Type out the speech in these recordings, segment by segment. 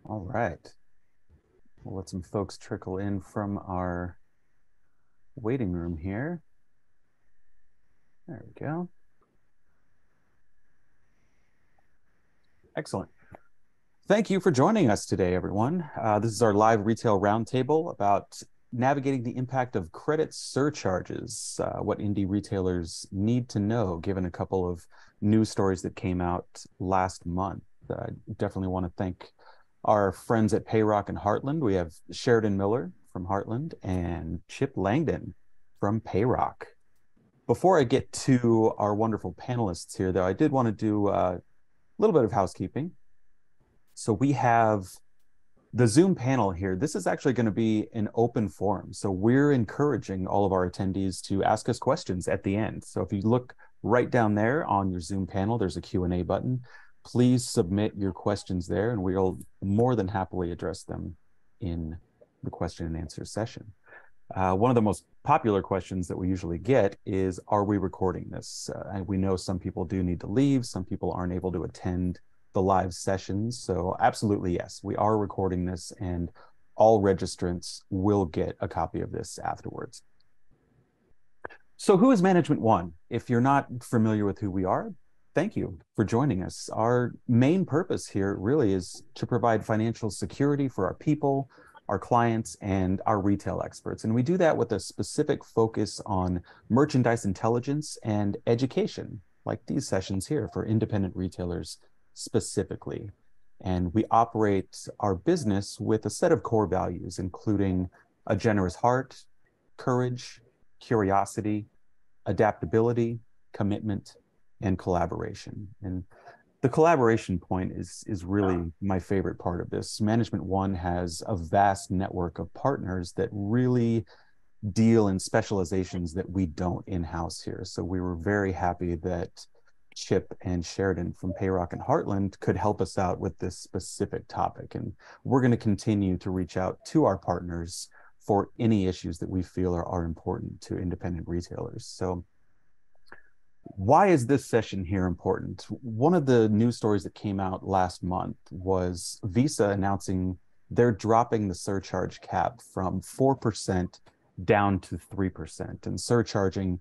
All right. We'll let some folks trickle in from our waiting room here. There we go. Excellent. Thank you for joining us today, everyone. This is our live retail roundtable about navigating the impact of credit surcharges, what indie retailers need to know, given a couple of news stories that came out last month. Definitely want to thank our friends at Payrock and Heartland. We have Sheridan Miller from Heartland and Chip Langdon from Payrock. Before I get to our wonderful panelists here, though, I did want to do a little bit of housekeeping. So we have the Zoom panel here. This is actually going to be an open forum. So we're encouraging all of our attendees to ask us questions at the end. So if you look right down there on your Zoom panel, there's a Q&A button. Please submit your questions there, and we'll more than happily address them in the question and answer session. One of the most popular questions that we usually get is, are we recording this? And we know some people do need to leave. Some people aren't able to attend the live sessions. So absolutely, yes, we are recording this, and all registrants will get a copy of this afterwards. So who is Management One? If you're not familiar with who we are, thank you for joining us. Our main purpose here really is to provide financial security for our people, our clients, and our retail experts. And we do that with a specific focus on merchandise intelligence and education, like these sessions here for independent retailers specifically. And we operate our business with a set of core values, including a generous heart, courage, curiosity, adaptability, commitment, and collaboration. And the collaboration point is really my favorite part of this. Management One has a vast network of partners that really deal in specializations that we don't in-house here. So we were very happy that Chip and Sheridan from Payrock and Heartland could help us out with this specific topic. And we're going to continue to reach out to our partners for any issues that we feel are important to independent retailers. So why is this session here important? One of the news stories that came out last month was Visa announcing they're dropping the surcharge cap from 4% down to 3%. And surcharging,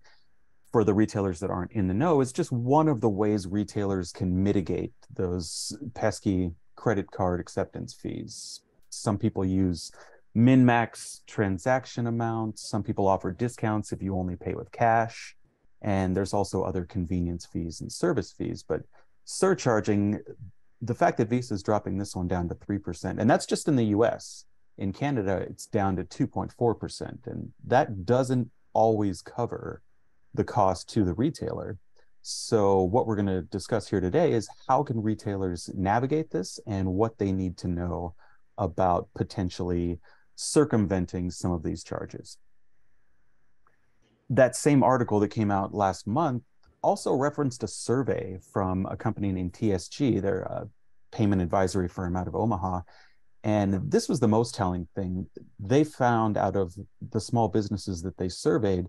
for the retailers that aren't in the know, is just one of the ways retailers can mitigate those pesky credit card acceptance fees. Some people use min-max transaction amounts. Some people offer discounts if you only pay with cash. And there's also other convenience fees and service fees. But surcharging, the fact that Visa is dropping this one down to 3%, and that's just in the US. In Canada, it's down to 2.4%. And that doesn't always cover the cost to the retailer. So what we're going to discuss here today is how can retailers navigate this and what they need to know about potentially circumventing some of these charges. That same article that came out last month also referenced a survey from a company named TSG. They're a payment advisory firm out of Omaha. And this was the most telling thing. They found out of the small businesses that they surveyed,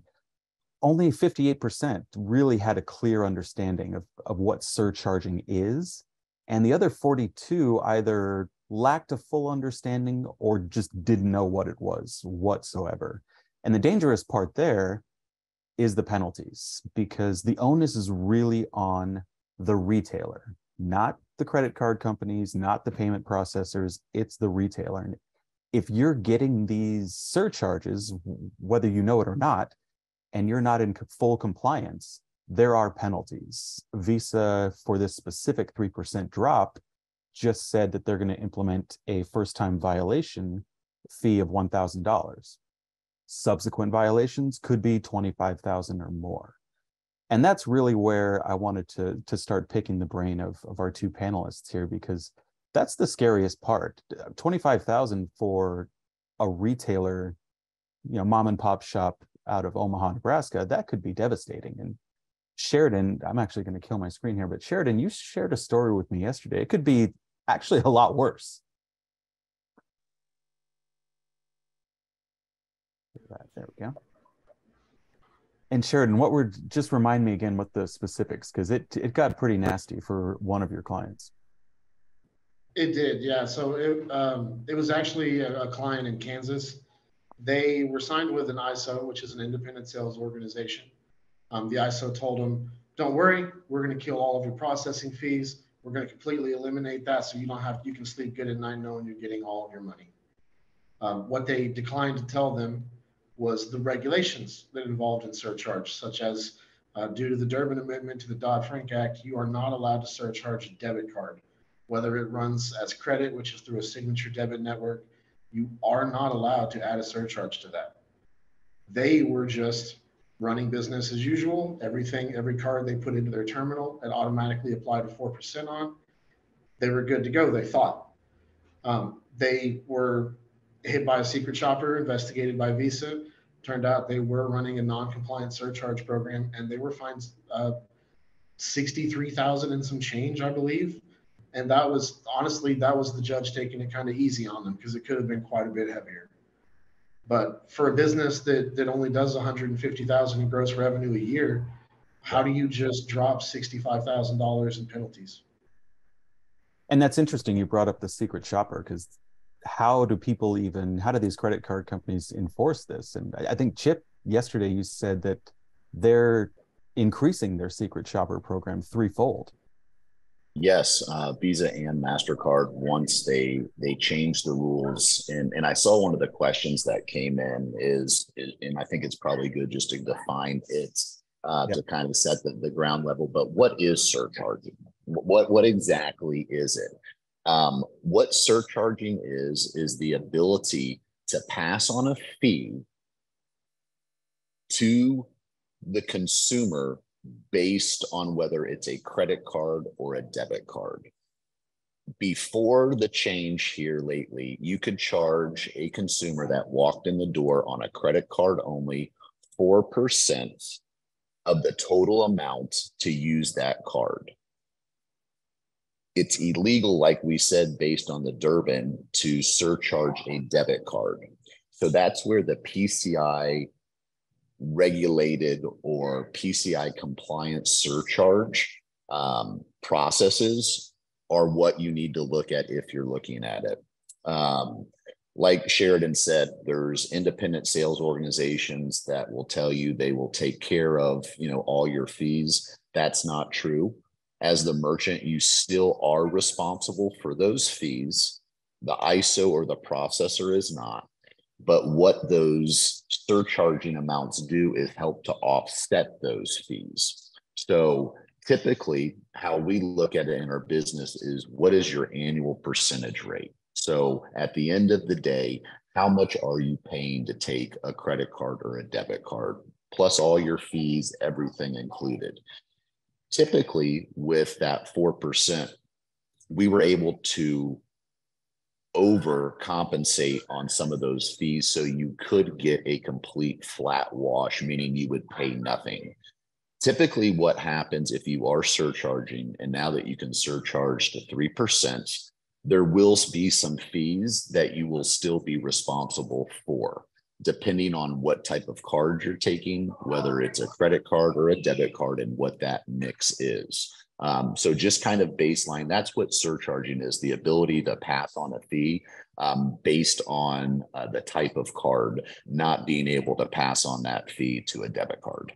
only 58% really had a clear understanding of what surcharging is. And the other 42 either lacked a full understanding or just didn't know what it was whatsoever. And the dangerous part there is the penalties, because the onus is really on the retailer, not the credit card companies, not the payment processors. It's the retailer. And if you're getting these surcharges, whether you know it or not, and you're not in full compliance, there are penalties. Visa, for this specific 3% drop, just said that they're going to implement a first-time violation fee of $1,000. Subsequent violations could be 25,000 or more. And that's really where I wanted to start picking the brain of our two panelists here, because that's the scariest part. 25,000 for a retailer, mom and pop shop out of Omaha, Nebraska, that could be devastating. And Sheridan, I'm actually going to kill my screen here, but Sheridan, you shared a story with me yesterday. It could be actually a lot worse. There we go. And Sheridan, just remind me again what the specifics, because it got pretty nasty for one of your clients. It did, yeah. So it was actually a client in Kansas. They were signed with an ISO, which is an independent sales organization. The ISO told them, "Don't worry, we're going to kill all of your processing fees. We're going to completely eliminate that, so you can sleep good at night knowing you're getting all of your money." What they declined to tell them was the regulations that involved in surcharge, such as due to the Durbin Amendment to the Dodd-Frank Act, you are not allowed to surcharge a debit card, whether it runs as credit, which is through a signature debit network. You are not allowed to add a surcharge to that. They were just running business as usual. Every card they put into their terminal, it automatically applied a 4% on. They were good to go, they thought. They were hit by a secret shopper, investigated by Visa. Turned out they were running a non-compliant surcharge program, and they were fined 63,000 and some change, I believe. And that was honestly that was the judge taking it kind of easy on them because it could have been quite a bit heavier. But for a business that only does 150,000 in gross revenue a year, how Yeah. do you just drop $65,000 in penalties? And that's interesting. You brought up the secret shopper because how do these credit card companies enforce this? And I think Chip, yesterday you said that they're increasing their secret shopper program threefold. Yes, Visa and Mastercard. Once they changed the rules, and I saw one of the questions that came in and I think it's probably good just to define it Yep. to kind of set the ground level. But what is surcharging? What exactly is it? What surcharging is the ability to pass on a fee to the consumer based on whether it's a credit card or a debit card. Before the change here lately, you could charge a consumer that walked in the door on a credit card only 4% of the total amount to use that card. It's illegal, like we said, based on the Durbin, to surcharge a debit card. So that's where the PCI regulated or PCI compliant surcharge processes are what you need to look at if you're looking at it. Like Sheridan said, there's independent sales organizations that will tell you they will take care of, all your fees. That's not true. As the merchant, you still are responsible for those fees. The ISO or the processor is not. But what those surcharging amounts do is help to offset those fees. So typically, how we look at it in our business is what is your annual percentage rate? So at the end of the day, how much are you paying to take a credit card or a debit card, plus all your fees, everything included? Typically, with that 4%, we were able to overcompensate on some of those fees so you could get a complete flat wash, meaning you would pay nothing. Typically, what happens if you are surcharging, and now that you can surcharge to 3%, there will be some fees that you will still be responsible for, depending on what type of card you're taking, whether it's a credit card or a debit card, and what that mix is. So just kind of baseline, that's what surcharging is, the ability to pass on a fee based on the type of card, not being able to pass on that fee to a debit card.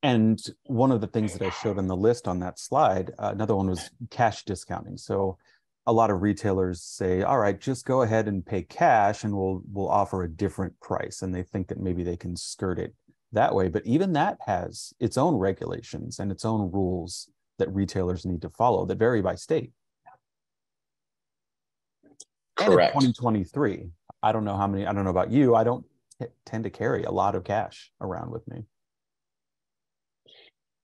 And one of the things that I showed on the list on that slide, another one was cash discounting. So a lot of retailers say, all right, just go ahead and pay cash and we'll offer a different price. And they think that maybe they can skirt it that way. But even that has its own regulations and its own rules that retailers need to follow that vary by state. Correct. And in 2023, I don't know about you, I don't tend to carry a lot of cash around with me.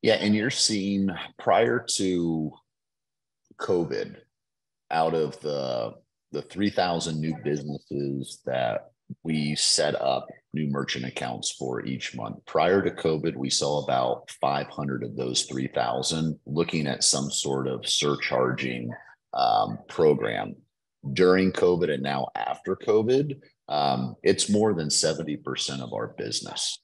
Yeah, and you're seeing prior to COVID, out of the 3,000 new businesses that we set up new merchant accounts for each month. Prior to COVID, we saw about 500 of those 3,000 looking at some sort of surcharging program. During COVID and now after COVID, it's more than 70% of our business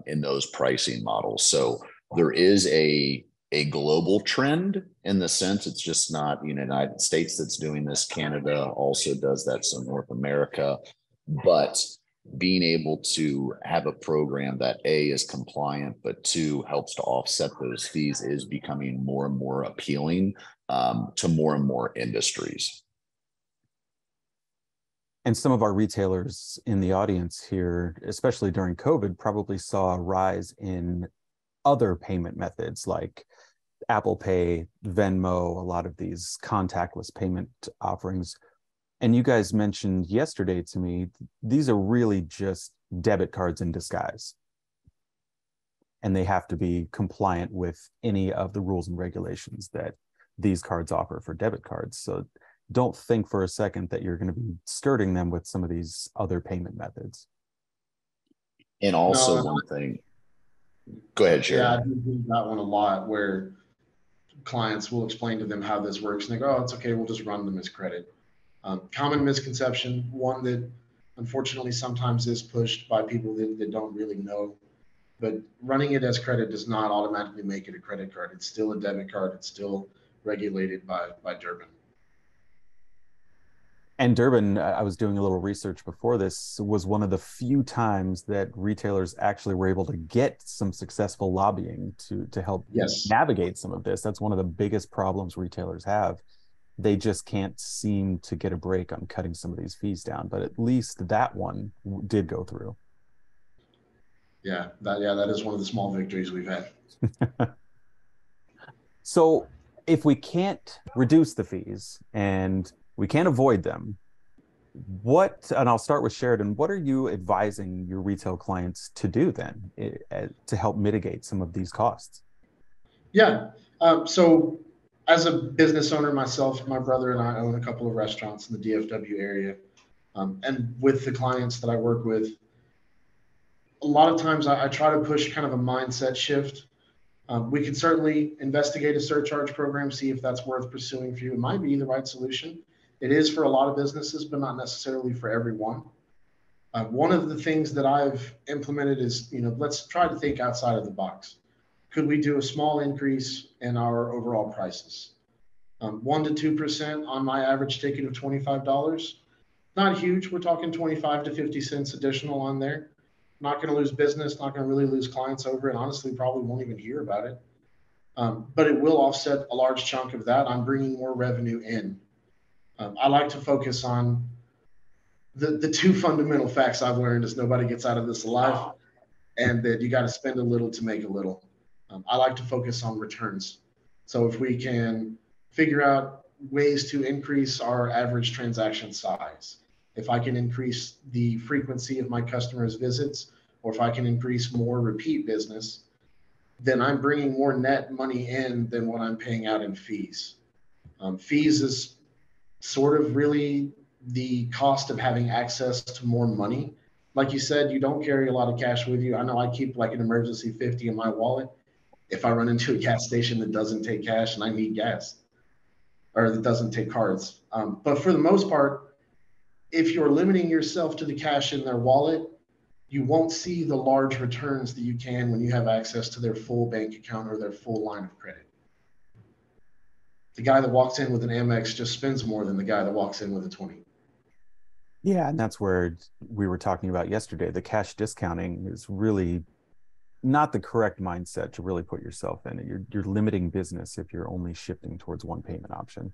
in those pricing models. So there is a a global trend in the sense it's just not United States that's doing this. Canada also does that, so North America. But being able to have a program that A, is compliant, but two, helps to offset those fees is becoming more and more appealing to more and more industries. And some of our retailers in the audience here, especially during COVID, probably saw a rise in other payment methods like Apple Pay, Venmo, a lot of these contactless payment offerings. And you guys mentioned yesterday to me, these are really just debit cards in disguise. And they have to be compliant with any of the rules and regulations that these cards offer for debit cards. So don't think for a second that you're going to be skirting them with some of these other payment methods. And also one thing, go ahead, Sharon. Yeah, I do that one a lot where clients will explain to them how this works and they go, oh, it's okay, we'll just run them as credit. Common misconception, one that unfortunately sometimes is pushed by people that don't really know, but running it as credit does not automatically make it a credit card. It's still a debit card. It's still regulated by Durbin. And Durbin, I was doing a little research before this, was one of the few times that retailers actually were able to get some successful lobbying to help navigate some of this. That's one of the biggest problems retailers have. They just can't seem to get a break on cutting some of these fees down, but at least that one did go through. Yeah, that is one of the small victories we've had. So if we can't reduce the fees and we can't avoid them, and I'll start with Sheridan, what are you advising your retail clients to do then to help mitigate some of these costs? Yeah, so as a business owner myself, my brother and I own a couple of restaurants in the DFW area. And with the clients that I work with, a lot of times I try to push kind of a mindset shift. We could certainly investigate a surcharge program, see if that's worth pursuing for you. It might be the right solution. It is for a lot of businesses, but not necessarily for everyone. One of the things that I've implemented is, let's try to think outside of the box. Could we do a small increase in our overall prices? 1% to 2% on my average ticket of $25. Not huge. We're talking 25 to 50 cents additional on there. Not going to lose business, not going to really lose clients over it. Honestly, probably won't even hear about it. But it will offset a large chunk of that. I'm bringing more revenue in. I like to focus on the two fundamental facts I've learned is nobody gets out of this alive, and that you got to spend a little to make a little. I like to focus on returns. So if we can figure out ways to increase our average transaction size, if I can increase the frequency of my customers' visits, or if I can increase more repeat business, then I'm bringing more net money in than what I'm paying out in fees. Fees is sort of really the cost of having access to more money. Like you said, you don't carry a lot of cash with you. I know I keep like an emergency 50 in my wallet if I run into a gas station that doesn't take cash and I need gas, or that doesn't take cards. But for the most part, if you're limiting yourself to the cash in their wallet, you won't see the large returns that you can when you have access to their full bank account or their full line of credit. The guy that walks in with an Amex just spends more than the guy that walks in with a 20. Yeah, and that's where we were talking about yesterday. The cash discounting is really not the correct mindset to really put yourself in. You're limiting business if you're only shifting towards one payment option.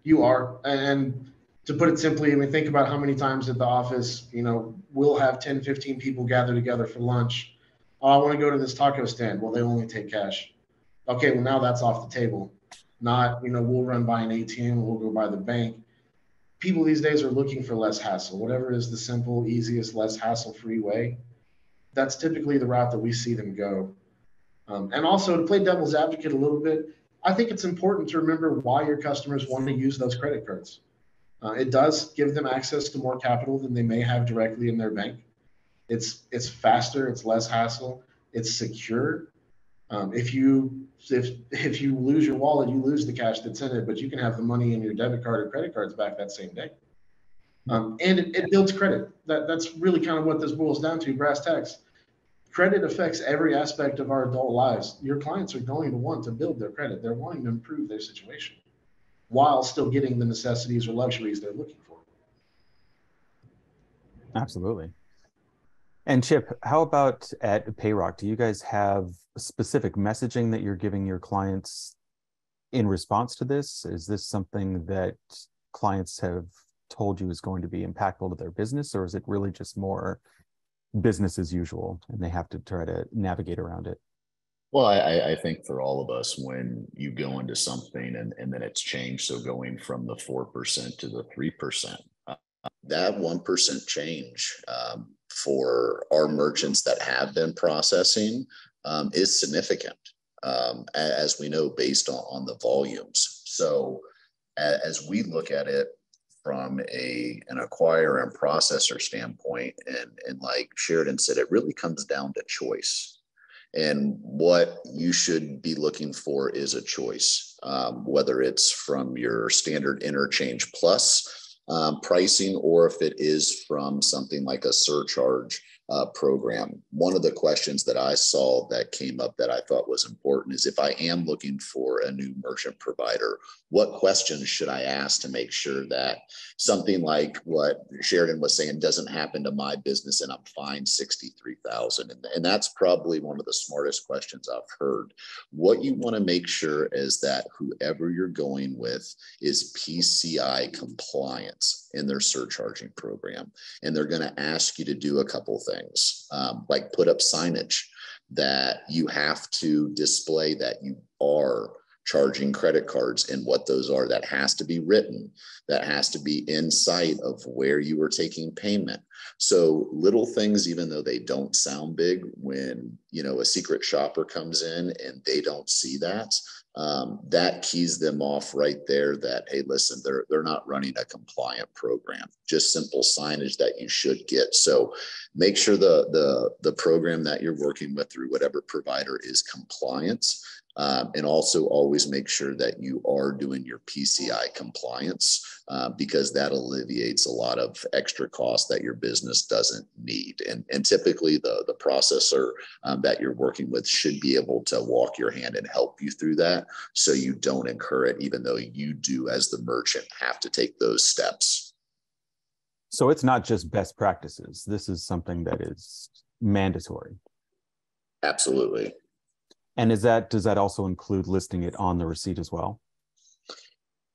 You are. And to put it simply, I mean, think about how many times at the office, we'll have 10, 15 people gather together for lunch. Oh, I want to go to this taco stand. Well, they only take cash. Okay, well, now that's off the table. Not, we'll run by an ATM, we'll go by the bank. People these days are looking for less hassle. Whatever is the simple, easiest, less hassle-free way, that's typically the route that we see them go. And also, to play devil's advocate a little bit, I think it's important to remember why your customers want to use those credit cards. It does give them access to more capital than they may have directly in their bank. It's faster, it's less hassle, it's secure. If you lose your wallet, you lose the cash that's in it, but you can have the money in your debit card or credit cards back that same day. And it builds credit. That's really kind of what this boils down to, brass tacks. credit affects every aspect of our adult lives. Your clients are going to want to build their credit. They're wanting to improve their situation while still getting the necessities or luxuries they're looking for. Absolutely. And Chip, how about at Payrock? Do you guys have specific messaging that you're giving your clients in response to this? Is this something that clients have told you is going to be impactful to their business, or is it really just more business as usual and they have to try to navigate around it? Well, I think for all of us, when you go into something and then it's changed, so going from the 4% to the 3%, that 1% change for our merchants that have been processing is significant, as we know, based on the volumes. So as we look at it from an acquirer and processor standpoint, and like Sheridan said, it really comes down to choice. And what you should be looking for is a choice, whether it's from your standard interchange plus pricing, or if it is from something like a surcharge program. One of the questions that I saw that came up that I thought was important is, if I am looking for a new merchant provider, what questions should I ask to make sure that something like what Sheridan was saying doesn't happen to my business and I'm fined $63,000? And that's probably one of the smartest questions I've heard. What you want to make sure is that whoever you're going with is PCI compliance in their surcharging program. And they're going to ask you to do a couple things, like put up signage that you have to display that you are charging credit cards and what those are. That has to be written. That has to be in sight of where you are taking payment. So little things, even though they don't sound big, when a secret shopper comes in and they don't see that, that keys them off right there that, hey, listen, they're not running a compliant program. Just simple signage that you should get. So make sure the program that you're working with through whatever provider is compliance. And also always make sure that you are doing your PCI compliance, because that alleviates a lot of extra costs that your business doesn't need. And typically the processor that you're working with should be able to walk your hand and help you through that, so you don't incur it, even though you do, as the merchant, have to take those steps. So it's not just best practices. This is something that is mandatory. Absolutely. And does that also include listing it on the receipt as well?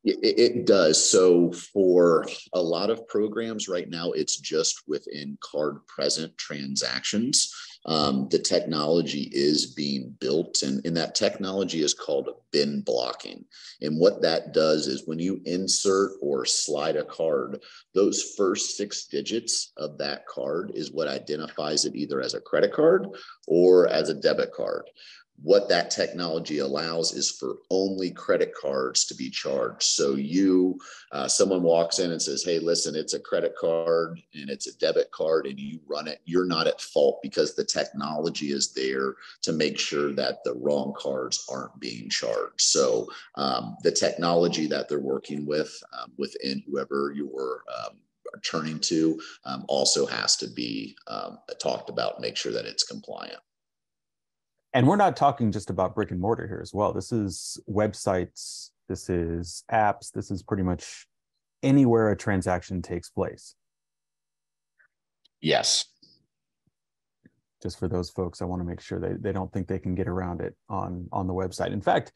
It does. So for a lot of programs right now, it's just within card present transactions. The technology is being built, and that technology is called bin blocking. And what that does is, when you insert or slide a card, those first 6 digits of that card is what identifies it either as a credit card or as a debit card. What that technology allows is for only credit cards to be charged. So someone walks in and says, hey, listen, it's a credit card and it's a debit card, and you run it, you're not at fault, because the technology is there to make sure that the wrong cards aren't being charged. So the technology that they're working with within whoever you're turning to also has to be talked about, make sure that it's compliant. And we're not talking just about brick and mortar here as well. This is websites, this is apps, this is pretty much anywhere a transaction takes place. Yes. Just for those folks, I want to make sure they don't think they can get around it on the website. In fact,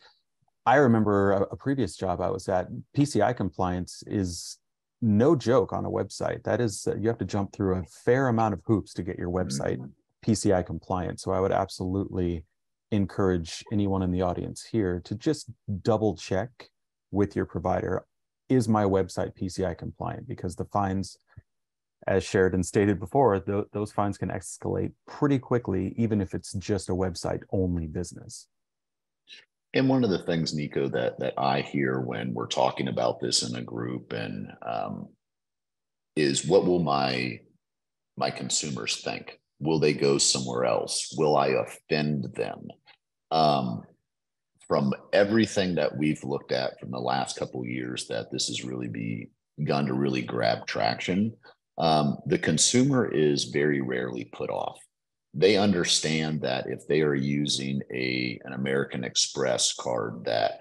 I remember a previous job I was at, PCI compliance is no joke on a website. That is, you have to jump through a fair amount of hoops to get your website PCI compliant. So I would absolutely encourage anyone in the audience here to just double check with your provider, is my website PCI compliant? Because the fines, as Sheridan stated before, those fines can escalate pretty quickly, even if it's just a website only business. And one of the things, Nico, that I hear when we're talking about this in a group, and is, what will my consumers think? Will they go somewhere else? Will I offend them? From everything that we've looked at from the last couple of years, that this has really begun to really grab traction. The consumer is very rarely put off. they understand that if they are using an American Express card, that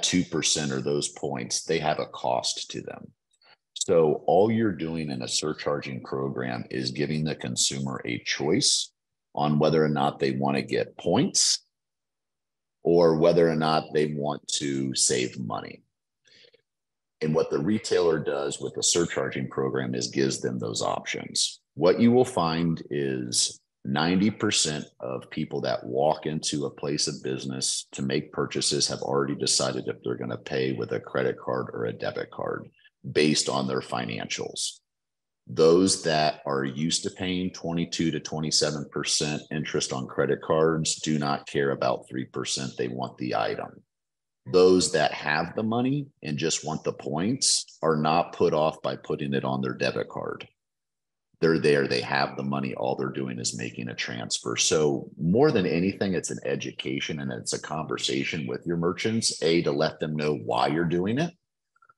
2% or those points, they have a cost to them. So all you're doing in a surcharging program is giving the consumer a choice on whether or not they want to get points or whether or not they want to save money. And what the retailer does with the surcharging program is gives them those options. What you will find is 90% of people that walk into a place of business to make purchases have already decided if they're going to pay with a credit card or a debit card based on their financials. Those that are used to paying 22 to 27% interest on credit cards do not care about 3%. They want the item. Those that have the money and just want the points are not put off by putting it on their debit card. They're there, they have the money. All they're doing is making a transfer. So more than anything, it's an education and it's a conversation with your merchants, to let them know why you're doing it,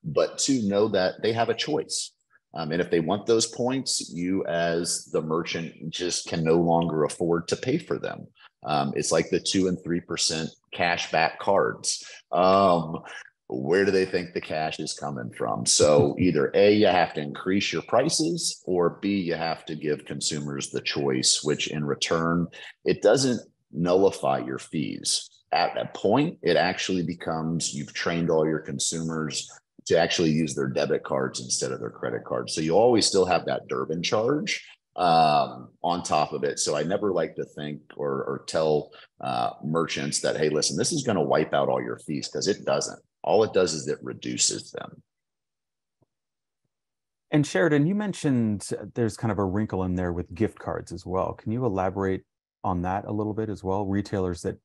but to know that they have a choice. And if they want those points, you as the merchant just can no longer afford to pay for them. It's like the 2 and 3% cash back cards. Where do they think the cash is coming from? So either A, you have to increase your prices, or B, you have to give consumers the choice, which in return, it doesn't nullify your fees. At that point, it actually becomes you've trained all your consumers to actually use their debit cards instead of their credit cards. So you always still have that Durbin charge on top of it. So I never like to think or tell merchants that, hey, listen, this is going to wipe out all your fees, because it doesn't. All it does is it reduces them. And Sheridan, you mentioned there's kind of a wrinkle in there with gift cards as well. Can you elaborate on that a little bit as well? Retailers that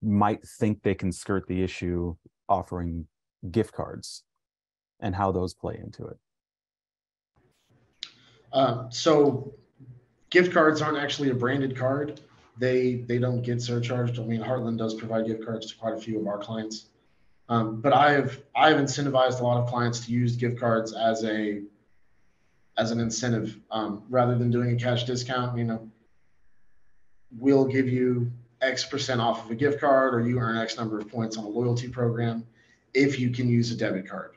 might think they can skirt the issue offering gift cards and how those play into it. So gift cards aren't actually a branded card. They don't get surcharged. I mean, Heartland does provide gift cards to quite a few of our clients. But I've incentivized a lot of clients to use gift cards as an incentive rather than doing a cash discount. You know, we'll give you X% off of a gift card, or you earn X number of points on a loyalty program if you can use a debit card.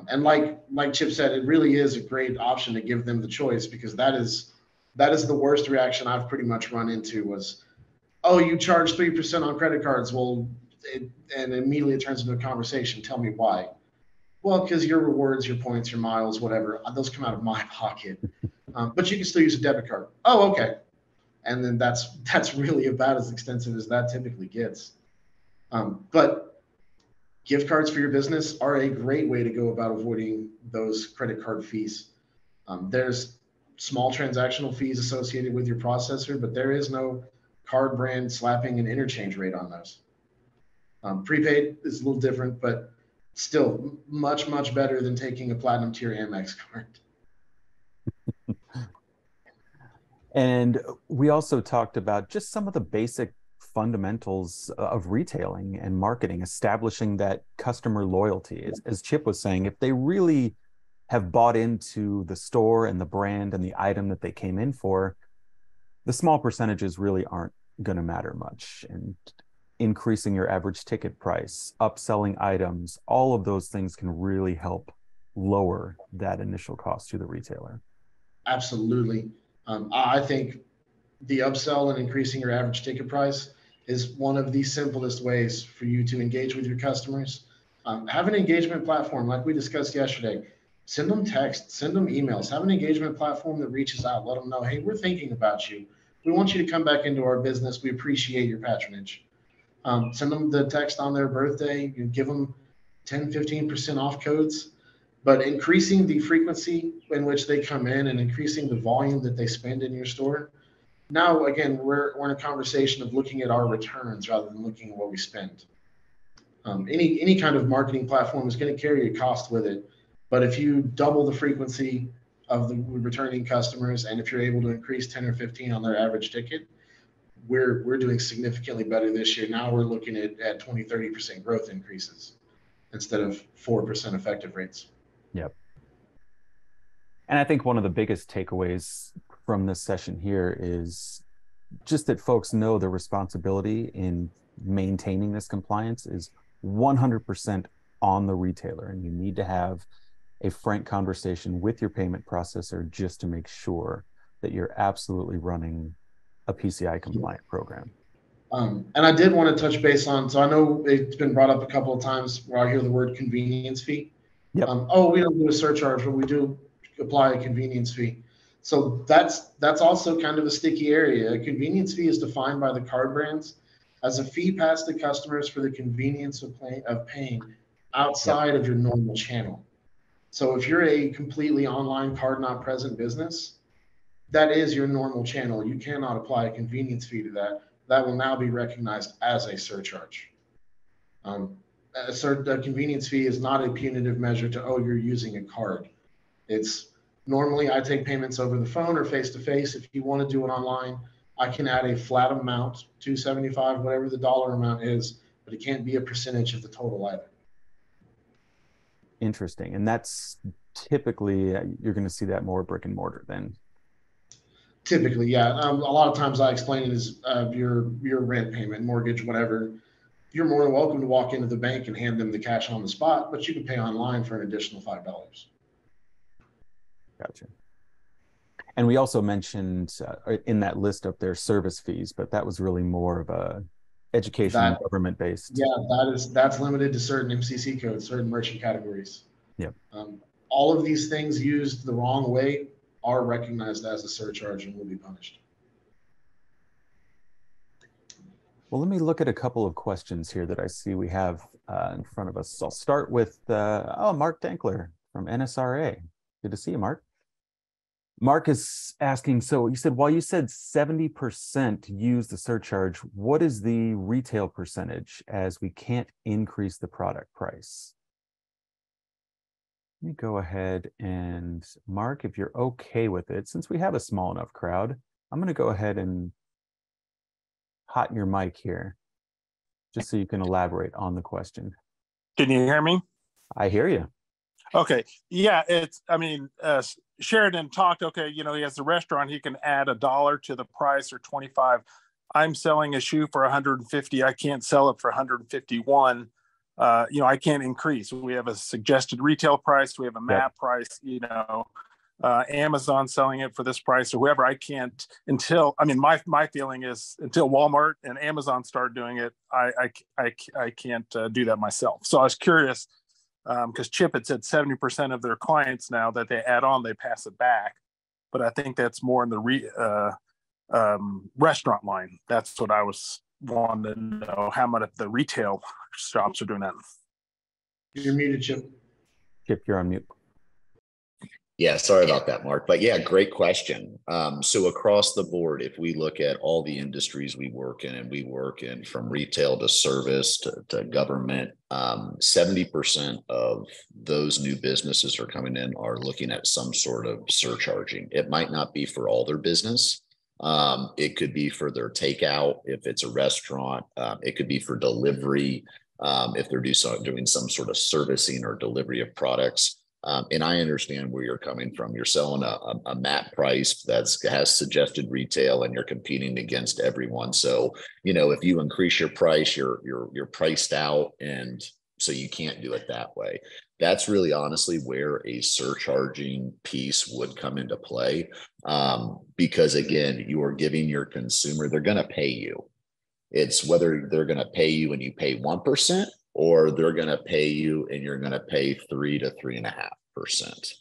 And like Chip said, it really is a great option to give them the choice, because that is the worst reaction I've pretty much run into was, oh, you charge 3% on credit cards. Well, and immediately it turns into a conversation. Tell me why. Well, because your rewards, your points, your miles, whatever, those come out of my pocket. But you can still use a debit card. Oh, okay. And then that's really about as extensive as that typically gets. But gift cards for your business are a great way to go about avoiding those credit card fees. There's small transactional fees associated with your processor, but there is no card brand slapping an interchange rate on those. Prepaid is a little different, but still much, much better than taking a platinum tier Amex card. And we also talked about just some of the basic fundamentals of retailing and marketing, establishing that customer loyalty. As Chip was saying, if they really have bought into the store and the brand and the item that they came in for, the small percentages really aren't going to matter much. And increasing your average ticket price, upselling items, all of those things can really help lower that initial cost to the retailer. Absolutely. I think the upsell and increasing your average ticket price is one of the simplest ways for you to engage with your customers. Have an engagement platform like we discussed yesterday. Send them texts, send them emails, have an engagement platform that reaches out, let them know, hey, we're thinking about you. We want you to come back into our business. We appreciate your patronage. Send them the text on their birthday, you give them 10, 15% off codes, but increasing the frequency in which they come in and increasing the volume that they spend in your store. Now, again, we're in a conversation of looking at our returns rather than looking at what we spend. Any kind of marketing platform is going to carry a cost with it. But if you double the frequency of the returning customers, and if you're able to increase 10 or 15 on their average ticket, we're doing significantly better this year. Now we're looking at 20, 30% growth increases instead of 4% effective rates. Yep. And I think one of the biggest takeaways from this session here is just that folks know the responsibility in maintaining this compliance is 100% on the retailer, and you need to have a frank conversation with your payment processor just to make sure that you're absolutely running a PCI compliant program. And I did want to touch base on, so I know it's been brought up a couple of times where I hear the word convenience fee. Yep. Oh, we don't do a surcharge, but we do apply a convenience fee. So that's also kind of a sticky area. A convenience fee is defined by the card brands as a fee passed to customers for the convenience of paying outside of your normal channel. So if you're a completely online card not present business, that is your normal channel. You cannot apply a convenience fee to that. That will now be recognized as a surcharge. A convenience fee is not a punitive measure to, oh, you're using a card. It's normally I take payments over the phone or face to face. If you want to do it online, I can add a flat amount, $2.75, whatever the dollar amount is, but it can't be a percentage of the total either. Interesting. And that's typically, you're going to see that more brick and mortar then. Typically, yeah. A lot of times I explain it as your rent payment, mortgage, whatever. You're more than welcome to walk into the bank and hand them the cash on the spot, but you can pay online for an additional $5. Gotcha. And we also mentioned in that list up there service fees, but that was really more of a education government based. Yeah, that's limited to certain MCC codes, certain merchant categories. Yep. All of these things used the wrong way are recognized as a surcharge and will be punished. Well, let me look at a couple of questions here that I see we have in front of us. I'll start with Mark Dankler from NSRA. Good to see you, Mark. Mark is asking, so you said, while you said 70% use the surcharge, what is the retail percentage as we can't increase the product price? Let me go ahead and, Mark, if you're okay with it, since we have a small enough crowd, I'm going to go ahead and hot your mic here, just so you can elaborate on the question. Can you hear me? I hear you. Okay. Yeah, Sheridan talked, okay, he has a restaurant, he can add $1 to the price or 25. I'm selling a shoe for 150. I can't sell it for 151. I can't increase. We have a suggested retail price. We have a MAP price, Amazon selling it for this price or whoever. I can't my feeling is until Walmart and Amazon start doing it, I can't do that myself. So I was curious, because Chip had said 70% of their clients now that they add on, they pass it back. But I think that's more in the restaurant line. That's what I was wanting to know, how much the retail shops are doing that. You're muted, Chip. Chip, you're on mute. Yeah, sorry about that, Mark. But yeah, great question. So across the board, if we look at all the industries we work in, and we work in from retail to service to government, 70% of those new businesses are coming in are looking at some sort of surcharging. It might not be for all their business. It could be for their takeout if it's a restaurant. It could be for delivery if they're doing some sort of servicing or delivery of products. And I understand where you're coming from. You're selling a MAP price that has suggested retail, and you're competing against everyone. So, if you increase your price, you're priced out, and so you can't do it that way. That's really honestly where a surcharging piece would come into play, because again, you are giving your consumer, they're going to pay you. It's whether they're going to pay you and you pay 1%, or they're going to pay you and you're going to pay 3 to 3.5%.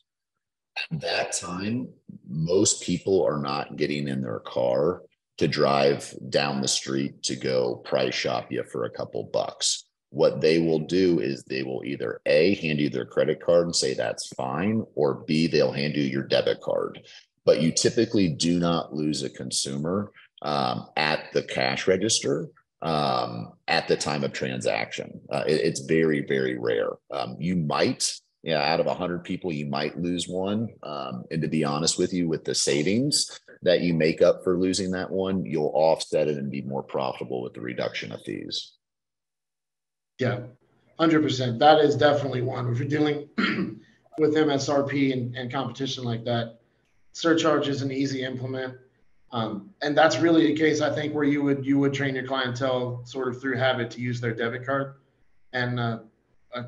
At that time, most people are not getting in their car to drive down the street to go price shop you for a couple bucks. What they will do is they will either A, hand you their credit card and say that's fine, or B, they'll hand you your debit card. But you typically do not lose a consumer at the cash register at the time of transaction. It's very, very rare. You might, out of 100 people, you might lose one. And to be honest with you, with the savings that you make up for losing that one, you'll offset it and be more profitable with the reduction of fees. Yeah, 100%. That is definitely one. If you're dealing with MSRP and competition like that, surcharge is an easy implement. And that's really a case, I think, where you would train your clientele sort of through habit to use their debit card. And a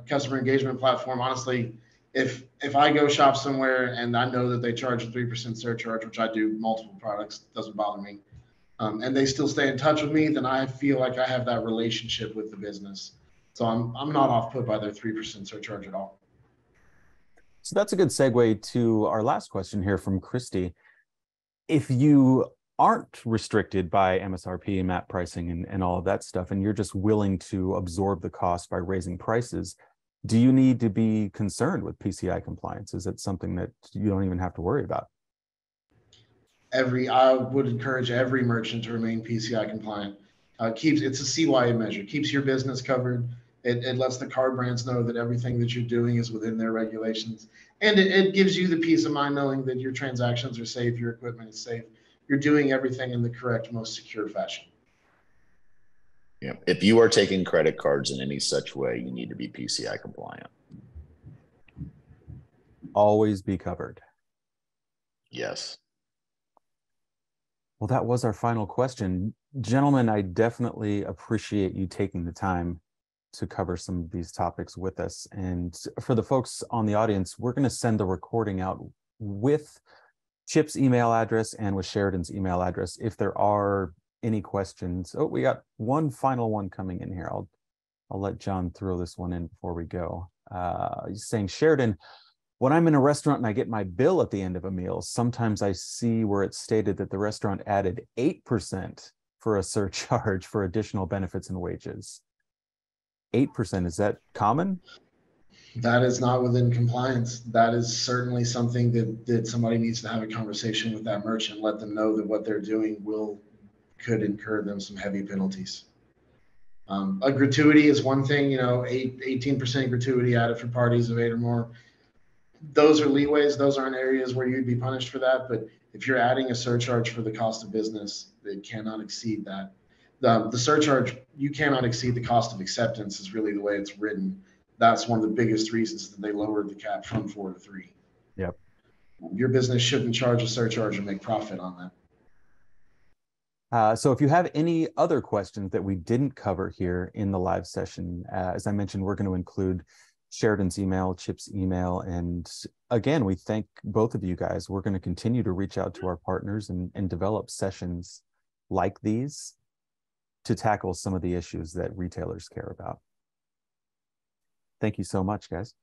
customer engagement platform, honestly, if I go shop somewhere and I know that they charge a 3% surcharge, which I do multiple products, doesn't bother me, and they still stay in touch with me, then I feel like I have that relationship with the business. So I'm not off put by their 3% surcharge at all. So that's a good segue to our last question here from Christy. If you aren't restricted by MSRP and MAP pricing and all of that stuff, and you're just willing to absorb the cost by raising prices, do you need to be concerned with PCI compliance? Is it something that you don't even have to worry about? I would encourage every merchant to remain PCI compliant. It's a CYA measure, keeps your business covered. It lets the card brands know that everything that you're doing is within their regulations. And it gives you the peace of mind knowing that your transactions are safe, your equipment is safe, you're doing everything in the correct, most secure fashion. Yeah. If you are taking credit cards in any such way, you need to be PCI compliant. Always be covered. Yes. Well, that was our final question. Gentlemen, I definitely appreciate you taking the time to cover some of these topics with us. And for the folks on the audience, we're going to send the recording out with Chip's email address and with Sheridan's email address. If there are any questions, oh, we got one final one coming in here. I'll let John throw this one in before we go. He's saying, Sheridan, when I'm in a restaurant and I get my bill at the end of a meal, sometimes I see where it's stated that the restaurant added 8% for a surcharge for additional benefits and wages. 8%, is that common? That is not within compliance. That is certainly something that somebody needs to have a conversation with that merchant, let them know that what they're doing could incur them some heavy penalties. A gratuity is one thing, 18% gratuity added for parties of 8 or more. Those are leeways. Those aren't areas where you'd be punished for that. But if you're adding a surcharge for the cost of business, it cannot exceed that. The surcharge, you cannot exceed the cost of acceptance is really the way it's written. That's one of the biggest reasons that they lowered the cap from 4 to 3. Yep. Your business shouldn't charge a surcharge and make profit on that. So if you have any other questions that we didn't cover here in the live session, as I mentioned, we're going to include Sheridan's email, Chip's email. And again, we thank both of you guys. We're going to continue to reach out to our partners and develop sessions like these to tackle some of the issues that retailers care about. Thank you so much, guys.